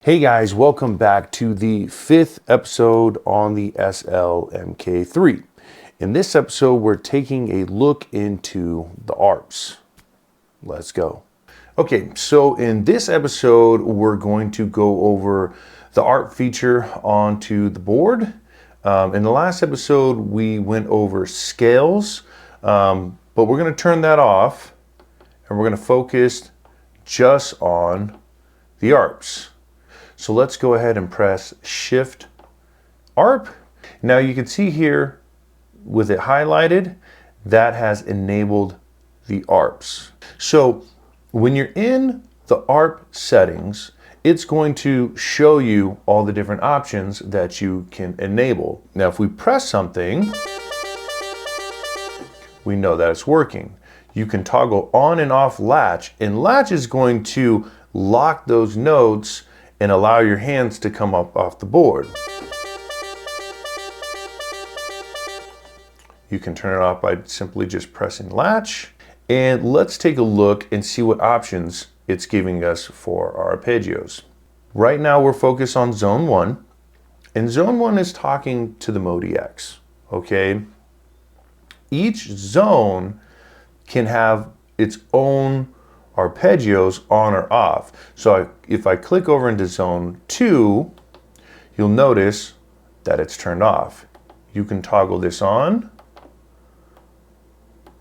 Hey guys, welcome back to the 5th episode on the SLMKIII. In this episode, we're taking a look into the ARPs. Let's go. Okay, so in this episode, we're going to go over the ARP feature onto the board. In the last episode, we went over scales, but we're going to turn that off and we're going to focus just on the ARPs. So let's go ahead and press Shift ARP. Now you can see here with it highlighted, that has enabled the ARPs. So when you're in the ARP settings, it's going to show you all the different options that you can enable. Now if we press something, we know that it's working. You can toggle on and off latch, and latch is going to lock those notes and allow your hands to come up off the board. You can turn it off by simply just pressing latch. And let's take a look and see what options it's giving us for our arpeggios. Right now we're focused on zone 1, and zone 1 is talking to the Midi X, okay? Each zone can have its own arpeggios on or off. So if I click over into zone 2, you'll notice that it's turned off. You can toggle this on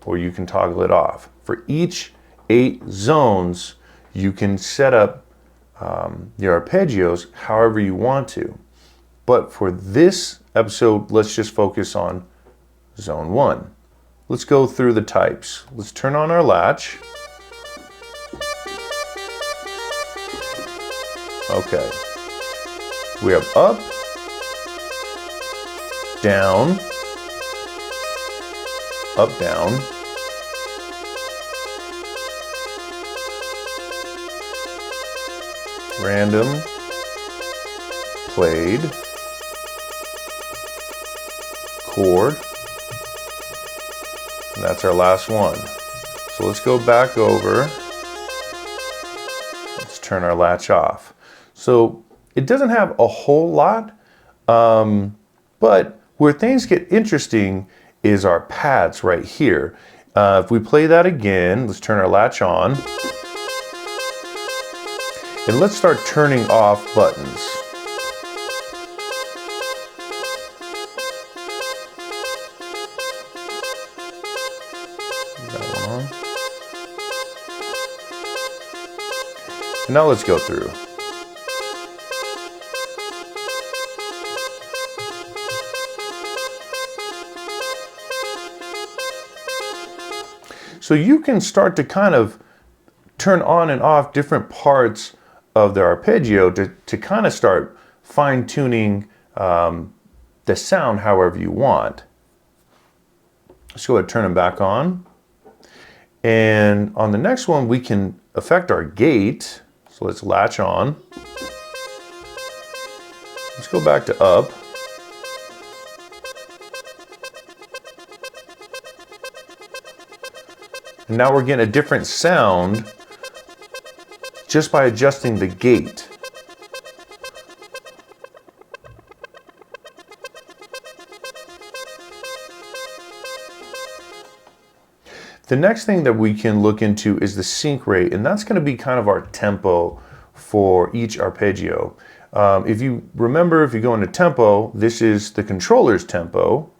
or you can toggle it off. For each 8 zones, you can set up your arpeggios however you want to. But for this episode, let's just focus on zone 1. Let's go through the types. Let's turn on our latch. Okay, we have up, down, up, down, random, played, chord, and that's our last one. So let's go back over, let's turn our latch off. So it doesn't have a whole lot, but where things get interesting is our pads right here. If we play that again, let's turn our latch on. And let's start turning off buttons. That one on. And now let's go through. So you can start to kind of turn on and off different parts of the arpeggio to kind of start fine-tuning the sound however you want. Let's go ahead and turn them back on. And on the next one, we can affect our gate. So let's latch on. Let's go back to up. And now we're getting a different sound just by adjusting the gate. The next thing that we can look into is the sync rate, and that's going to be kind of our tempo for each arpeggio. If you remember, if you go into tempo, this is the controller's tempo.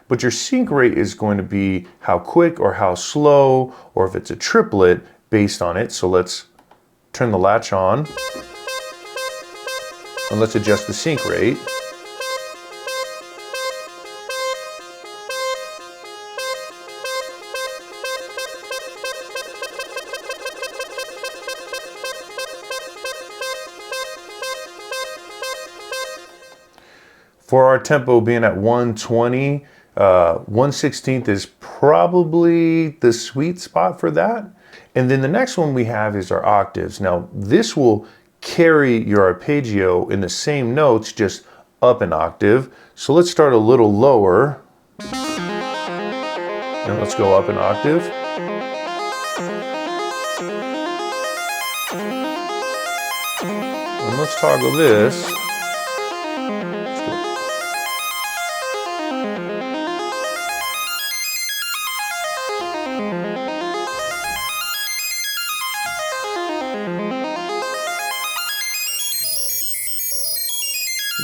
But your sync rate is going to be how quick or how slow, or if it's a triplet based on it. So let's turn the latch on and let's adjust the sync rate. For our tempo being at 120, 1/16 is probably the sweet spot for that. And then the next one we have is our octaves. Now this will carry your arpeggio in the same notes, just up an octave. So let's start a little lower. And let's go up an octave. And let's toggle this.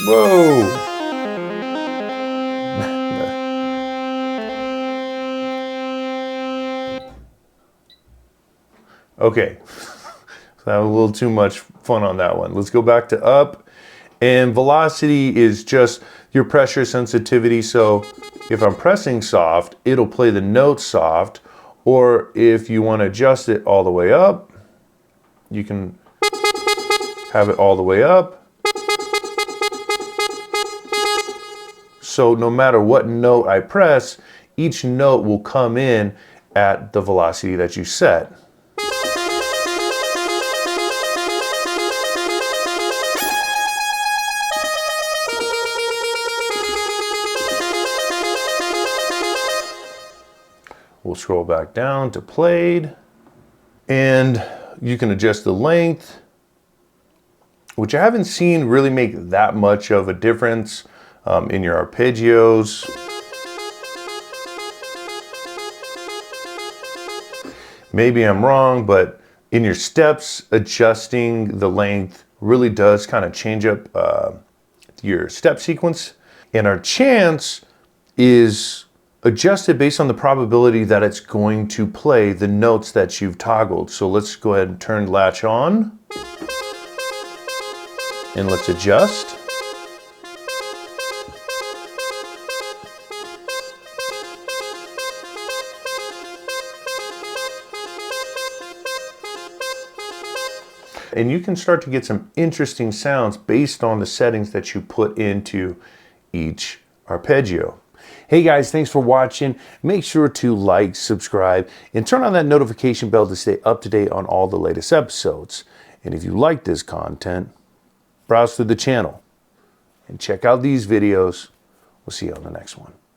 Whoa! Okay, so that was a little too much fun on that one. Let's go back to up. And velocity is just your pressure sensitivity. So if I'm pressing soft, it'll play the note soft. Or if you want to adjust it all the way up, you can have it all the way up. So no matter what note I press, each note will come in at the velocity that you set. We'll scroll back down to played, and you can adjust the length, which I haven't seen really make that much of a difference in your arpeggios. Maybe I'm wrong, but in your steps, adjusting the length really does kind of change up your step sequence. And our chance is adjusted based on the probability that it's going to play the notes that you've toggled. So let's go ahead and turn latch on, and let's adjust. And you can start to get some interesting sounds based on the settings that you put into each arpeggio. Hey guys, thanks for watching. Make sure to like, subscribe, and turn on that notification bell to stay up to date on all the latest episodes. And if you like this content, browse through the channel and check out these videos. We'll see you on the next one.